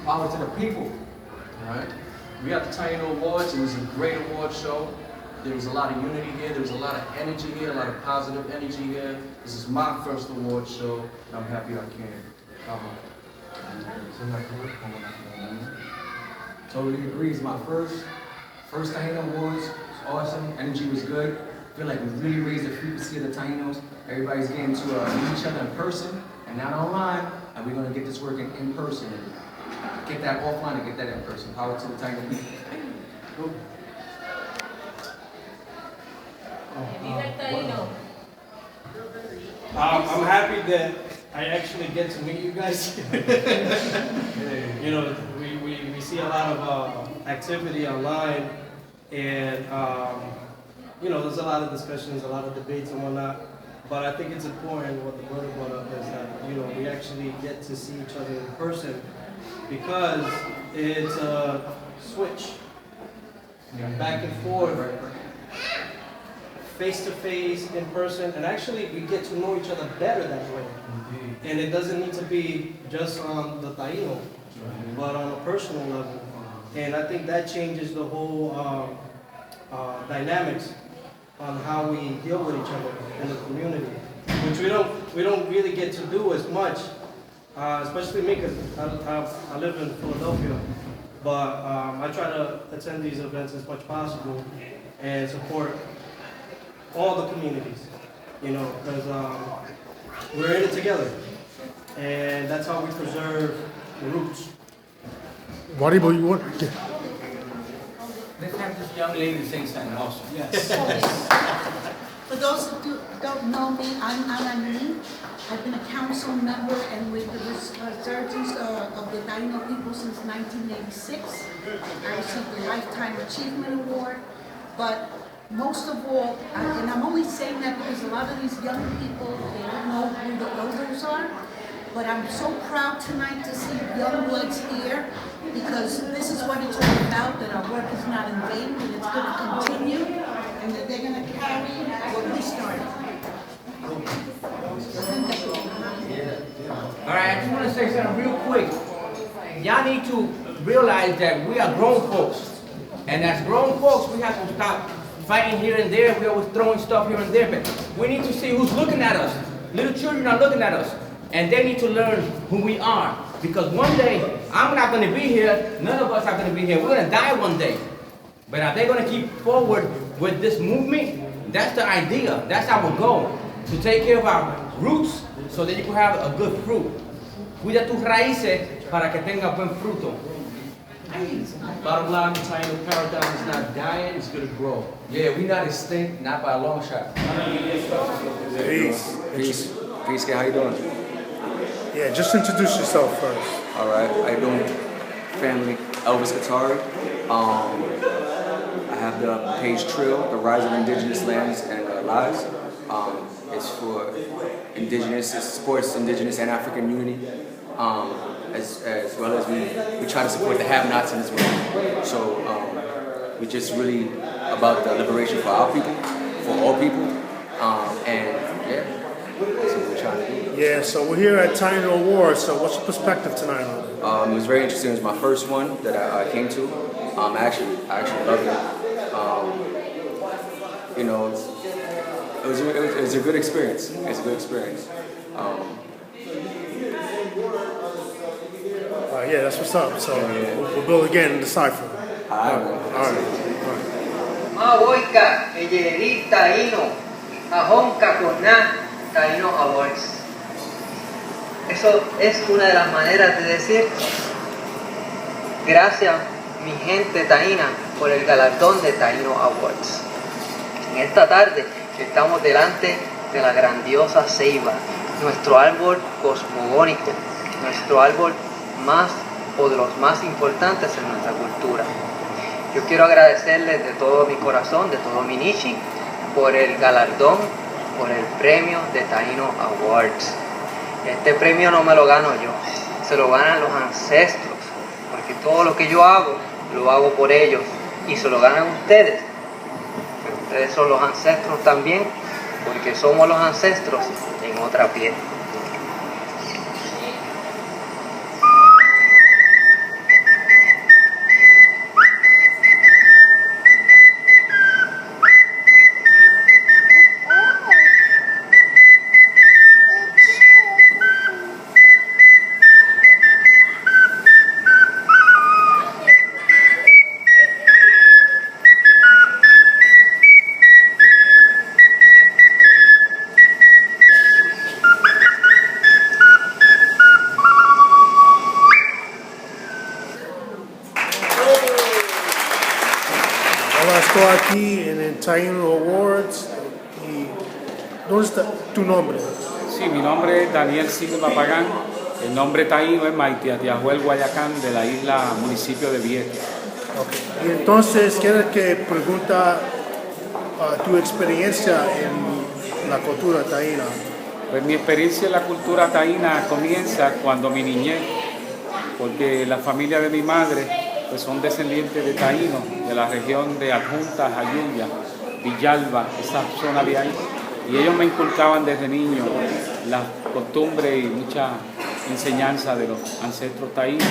Power to the people. All right. We got the Taino Awards. It was a great award show. There was a lot of unity here. There was a lot of energy here, a lot of positive energy here. This is my first award show, and I'm happy I came. Totally agree. It's my first Taino Awards. It's awesome. Energy was good. I feel like we really raised the frequency of the Tainos. Everybody's getting to meet each other in person and not online. And we're going to get this working in person. And get that offline and get that in person. Power to the Taino people. Cool. I'm happy that I actually get to meet you guys. You know, we see a lot of activity online, and you know, there's a lot of discussions, a lot of debates and whatnot. But I think it's important what the brother brought up is that, you know, we actually get to see each other in person, because it's a switch back and forth, face to face, in person, and actually we get to know each other better that way. And it doesn't need to be just on the Taino, but on a personal level. And I think that changes the whole dynamics on how we deal with each other in the community, which we don't really get to do as much, especially me, because I live in Philadelphia. But I try to attend these events as much as possible and support all the communities, you know, because we're in it together, and that's how we preserve the roots. Maribo, you want? Let's have this young lady sing something also. Yes. For those who don't know me, I'm Anani. I've been a council member and with the resurgence of the Taino people since 1986. I received the Lifetime Achievement Award, but most of all, and I'm only saying that because a lot of these young people, they don't know who the elders are, but I'm so proud tonight to see young bloods here, because this is what it's all about, that our work is not in vain, that it's going to continue, and that they're going to carry what we started. All right, I just want to say something real quick. Y'all need to realize that we are grown folks. And as grown folks, we have to stop fighting here and there. We're always throwing stuff here and there. But we need to see who's looking at us. Little children are looking at us. And they need to learn who we are. Because one day, I'm not going to be here. None of us are going to be here. We're going to die one day. But are they going to keep forward with this movement? That's the idea. That's our goal. To take care of our roots so that you can have a good fruit. Cuida tus raíces para que tenga buen fruto. Bottom line, the Taino paradigm is not dying, it's going to grow. Yeah, we're not extinct, not by a long shot. Peace. Peace. Peace, how you doing? Yeah, just introduce yourself first. All right, how you doing? Family, Elvis Katari. I have the page Trill, the Rise of Indigenous Lands and Lives. It's for indigenous, it supports indigenous and African unity, as well as we try to support the have-nots in this movement. So we just really about the liberation for our people, for all people, and yeah, that's what we're trying to do. Yeah, so we're here at Taino Awards, so what's your perspective tonight on it? It was very interesting. It was my first one that I came to. I actually loved it. You know, it was a good experience. It's a good experience. Yeah, that's what's up. So we'll build again in the cipher. All right. Mawoika, Ejeri Taino, Ahonka Kona, Taino Awards. Eso es una de las maneras de decir gracias, mi gente taína, por el galardón de Taino Awards. En esta tarde estamos delante de la grandiosa ceiba, nuestro árbol cosmogónico, nuestro árbol más o de los más importantes en nuestra cultura. Yo quiero agradecerles de todo mi corazón, de todo mi nichi, por el galardón, por el premio de Taino Awards. Este premio no me lo gano yo, se lo ganan los ancestros, porque todo lo que yo hago, lo hago por ellos, y se lo ganan ustedes. Pero ustedes son los ancestros también, porque somos los ancestros en otra piel. estoy aquí en el Taino Awards. Y ¿dónde está tu nombre? Sí, mi nombre es Daniel Silva Pagán. El nombre taíno es Maitiatiahuel Guayacán, de la isla municipio de Vieques. Okay. Y entonces, quiero que pregunta tu experiencia en la cultura taína. Pues mi experiencia en la cultura taína comienza cuando mi niñez, porque la familia de mi madre pues son descendientes de taínos, de la región de Adjuntas, Jayuya, Villalba, esa zona de ahí. Y ellos me inculcaban desde niño las costumbres y mucha enseñanza de los ancestros taínos.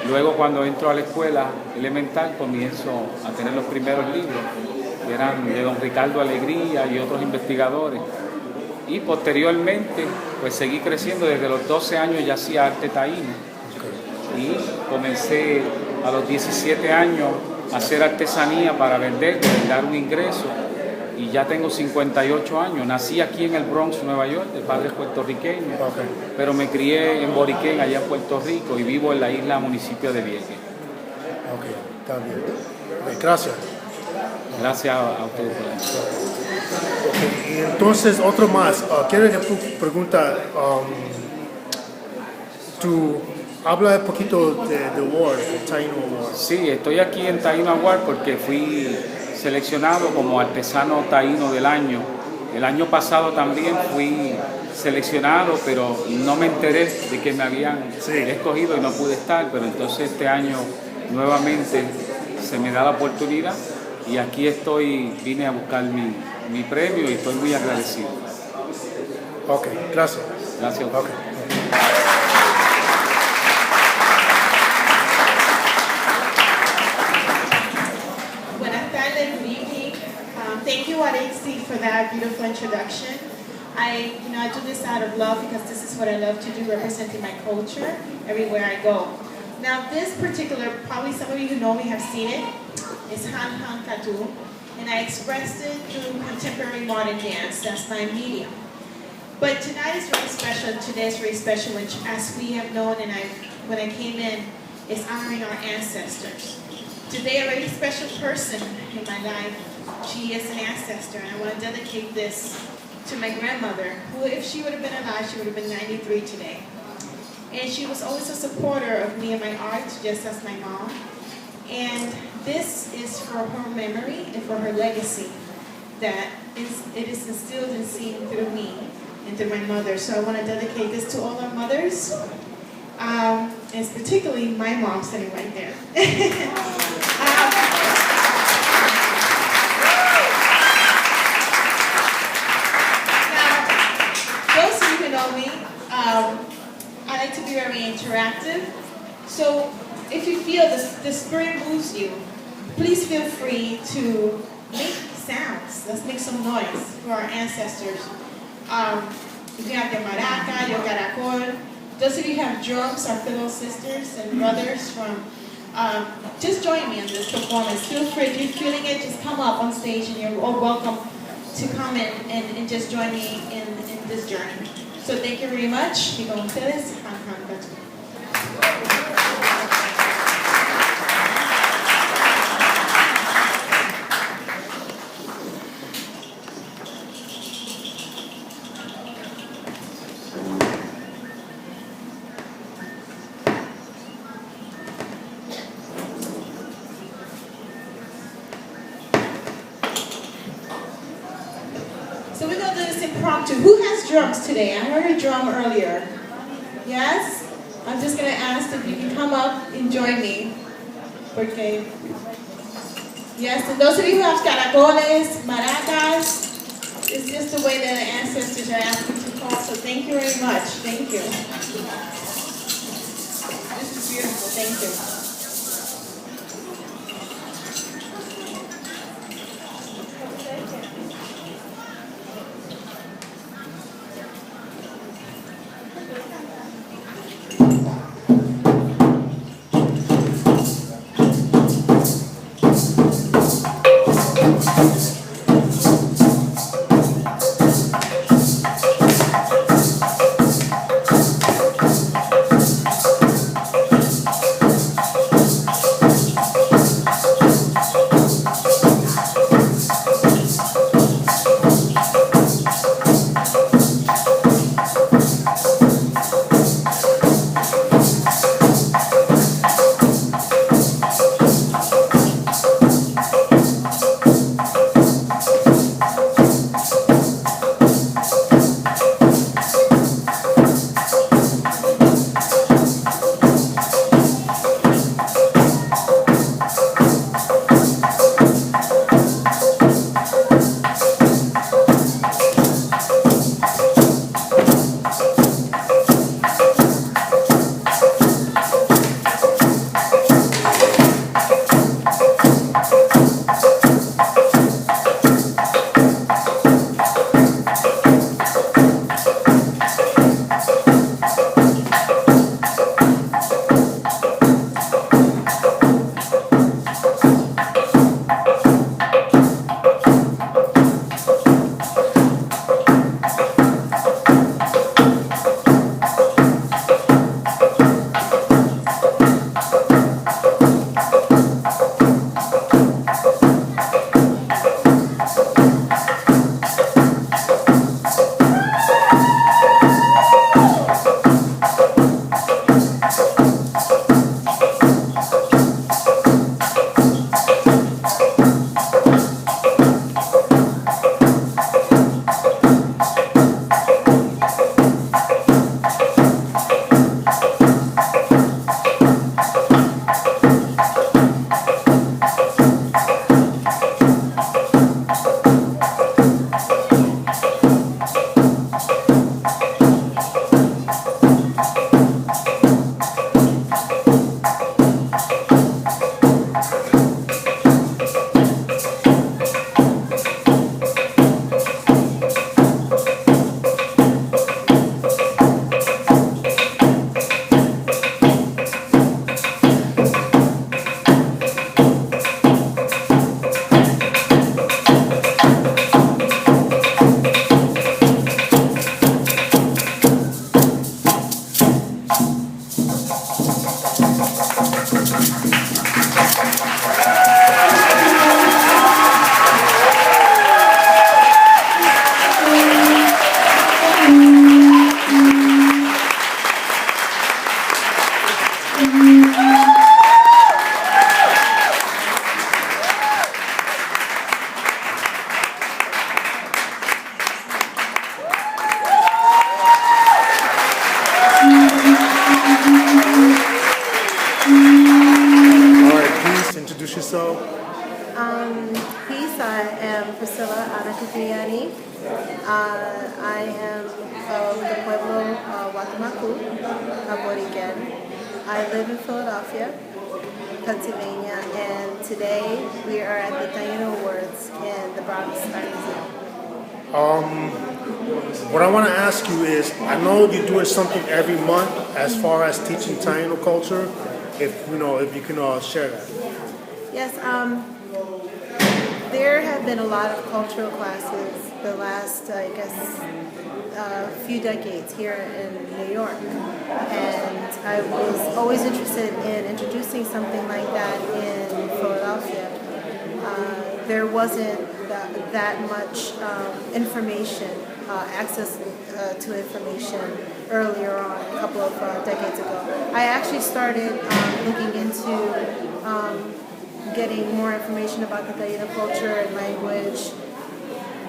Luego, cuando entro a la escuela elemental, comienzo a tener los primeros libros, que eran de don Ricardo Alegría y otros investigadores. Y posteriormente, pues seguí creciendo. Desde los 12 años ya hacía arte taíno. Y comencé a los 17 años a hacer artesanía para vender, dar un ingreso. Y ya tengo 58 años. Nací aquí en el Bronx, Nueva York, de padres puertorriqueños, pero me crié en Boriquén, allá en Puerto Rico, y vivo en la isla municipio de Vieques. Ok, está bien. Okay, gracias. Gracias a ustedes por la Okay, y entonces, otro más. Quiero que pregunta, tú habla un poquito de Award, de Taino Awards. Sí, estoy aquí en Taino Awards porque fui seleccionado como artesano taíno del año. El año pasado también fui seleccionado, pero no me enteré de que me habían escogido y no pude estar, pero entonces este año nuevamente se me da la oportunidad y aquí estoy, vine a buscar mi premio y estoy muy agradecido. Ok, gracias. Gracias. Okay. Thank you, Alexi, for that beautiful introduction. I do this out of love because this is what I love to do, representing my culture everywhere I go. Now, this particular, probably some of you who know me have seen it, is Han Han Katu, and I expressed it through contemporary modern dance. That's my medium. But tonight is very special. Today is very special, which, as we have known, and when I came in, is honoring our ancestors. Today, a very special person in my life. She is an ancestor, and I want to dedicate this to my grandmother, who, if she would have been alive, she would have been 93 today. And she was always a supporter of me and my art, just as my mom. And this is for her memory and for her legacy that it is instilled and seen through me and through my mother. So I want to dedicate this to all our mothers, and particularly my mom sitting right there. Those of you who know me, I like to be very interactive. So if you feel the spirit moves you, please feel free to make sounds. Let's make some noise for our ancestors. If you have your maraca, your caracol, those of you who have drums, our fellow sisters and brothers from, just join me in this performance. Feel free, if you're feeling it, just come up on stage and you're all welcome to come in and just join me in this journey. So thank you very much. Y con ustedes, Han Han Katu. So we're going to do this impromptu. Who has drums today? I heard a drum earlier. Yes? I'm just going to ask if you can come up and join me. Porque, yes, and those of you who have caracoles, maracas, it's just the way that the ancestors are asking to call. So thank you very much. Thank you. This is beautiful. Thank you. Introduce yourself. Peace, I am Priscilla Anakupiani. I am of the Pueblo Watamacu, a Borican. I live in Philadelphia, Pennsylvania, and today we are at the Taino Awards in the Bronx. What I want to ask you is, I know you're doing something every month as far as teaching Taino culture. If you can share that. Yes, there have been a lot of cultural classes the last, I guess, few decades here in New York. And I was always interested in introducing something like that in Philadelphia. There wasn't that much information, access to information earlier on, a couple of decades ago. I actually started looking into getting more information about the Taino culture and language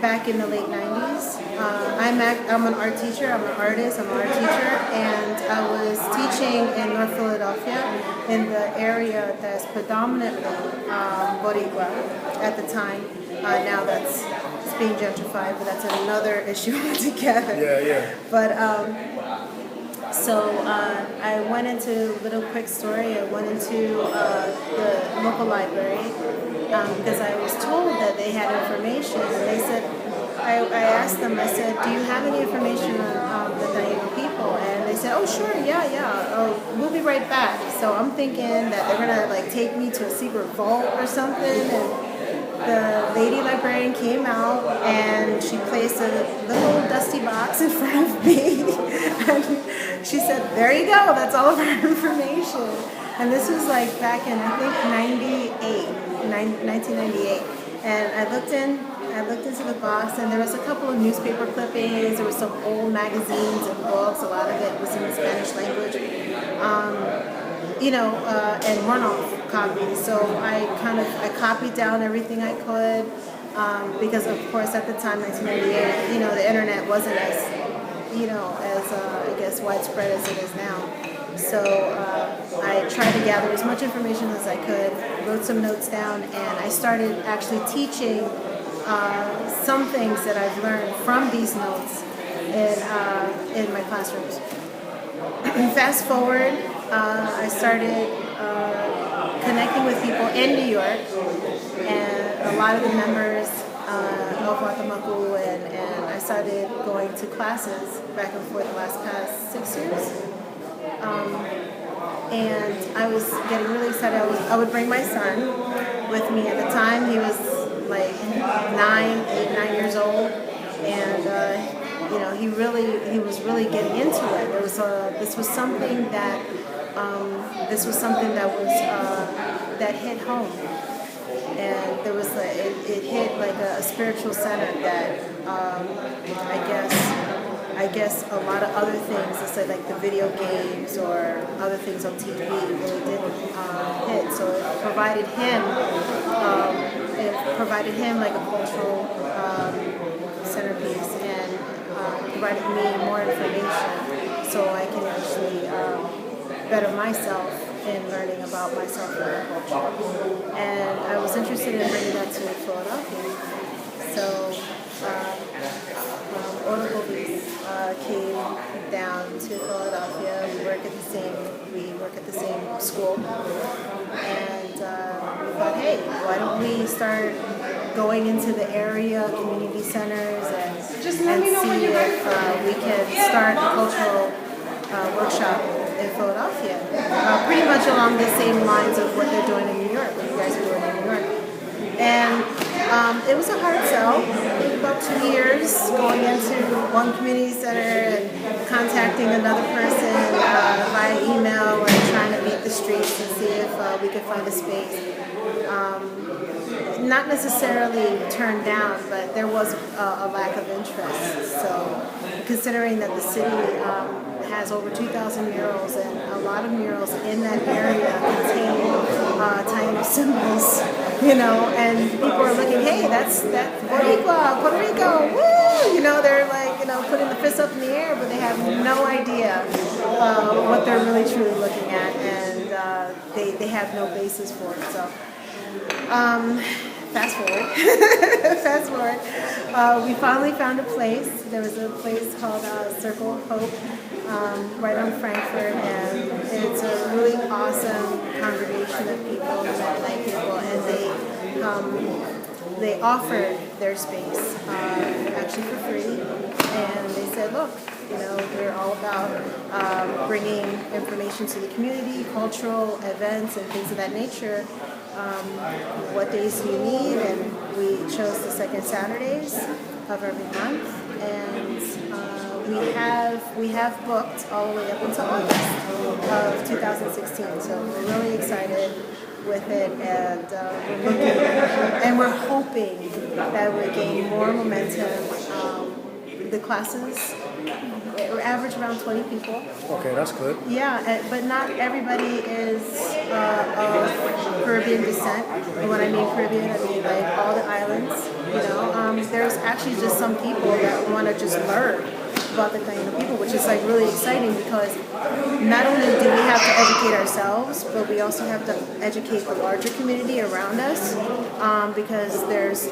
back in the late 90s. I'm an art teacher, I'm an artist, I'm an art teacher, and I was teaching in North Philadelphia in the area that's predominantly Boricua at the time. Now it's being gentrified, but that's another issue altogether. Yeah. But so I went into a little quick story. I went into the local library because I was told that they had information. And they said, I asked them, I said, do you have any information on the Taino people? And they said, oh, sure, yeah. Oh, we'll be right back. So I'm thinking that they're going to take me to a secret vault or something. And the lady librarian came out and she placed a little dusty box in front of me. And she said, there you go, that's all of our information. And this was like back in, I think, 1998. And I looked into the box, and there was a couple of newspaper clippings, there was some old magazines and books, a lot of it was in the Spanish language. And one-off copies. So I copied down everything I could because, of course, at the time, 1998, the internet wasn't as, I guess, widespread as it is now. So I tried to gather as much information as I could, wrote some notes down, and I started actually teaching some things that I've learned from these notes in my classrooms. Fast forward, I started connecting with people in New York, and a lot of the members of Watamacu, and I started going to classes back and forth the past 6 years. And I was getting really excited. I would bring my son with me. At the time, he was like 9 years old, and he was really getting into it. This was something that that hit home, and there was it hit like a spiritual center that I guess a lot of other things, let's say like the video games or other things on TV, really didn't hit. So it provided him like a cultural centerpiece, and provided me more information so I can actually better myself in learning about myself and my culture. And I was interested in bringing that to Philadelphia. So came down to Philadelphia. We work at the same school, and we thought, hey, why don't we start going into the area community centers and see if we can start a cultural workshop in Philadelphia, pretty much along the same lines of what they're doing in New York, what you guys are doing in New York. And it was a hard sell. It was about 2 years going into one community center and contacting another person via email and trying to be evaluate the streets and see if we could find a space. Not necessarily turned down, but there was a lack of interest. So considering that the city has over 2,000 murals, and a lot of murals in that area contain Taino symbols, you know, and people are looking, hey, that's Boricua, Puerto Rico, woo! You know, they're like, you know, putting the fist up in the air, but they have no idea what they're really truly looking at, and they have no basis for it. So, fast forward, we finally found a place. There was a place called Circle of Hope right on Frankfurt, and it's a really awesome congregation of people, Mennonite people, and they offered their space actually for free, and they said, look, you know, we're all about bringing information to the community, cultural events and things of that nature. What days do you need? And we chose the second Saturdays of every month, and we have booked all the way up until August of 2016. So we're really excited with it, and we're hoping that we gain more momentum. The classes average around 20 people. Okay, that's good. Yeah, but not everybody is of Caribbean descent. And when I mean Caribbean, I mean like all the islands. You know, there's actually just some people that want to just learn about the Taino people, which is like really exciting, because not only do we have to educate ourselves, but we also have to educate the larger community around us, because there's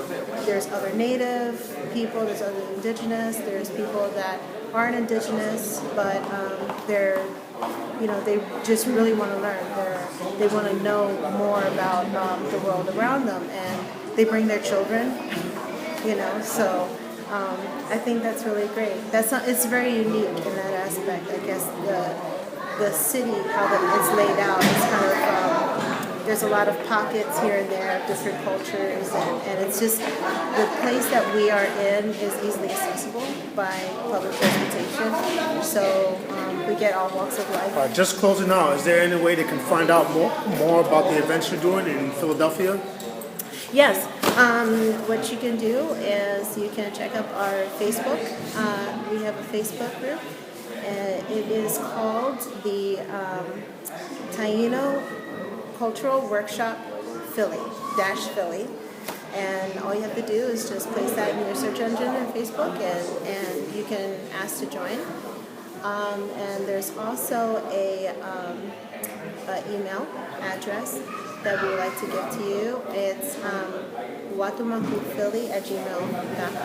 other Native people, there's other Indigenous, there's people that aren't Indigenous, but they're, you know, they just really want to learn. They want to know more about the world around them, and they bring their children, you know, so I think that's really great. It's very unique in that aspect. I guess the city, how it's laid out, is kind of, there's a lot of pockets here and there of different cultures, and it's just, the place that we are in is easily accessible by public transportation, so we get all walks of life. Just closing out, is there any way they can find out more about the events you're doing in Philadelphia? Yes, what you can do is you can check out our Facebook. We have a Facebook group. It is called the Taino Cultural Workshop Philly, and all you have to do is just place that in your search engine on Facebook, and you can ask to join. And there's also a email address that we would like to give to you. It's watumakuphilly@gmail.com.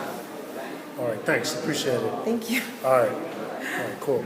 All right, thanks. Appreciate it. Thank you. All right, cool.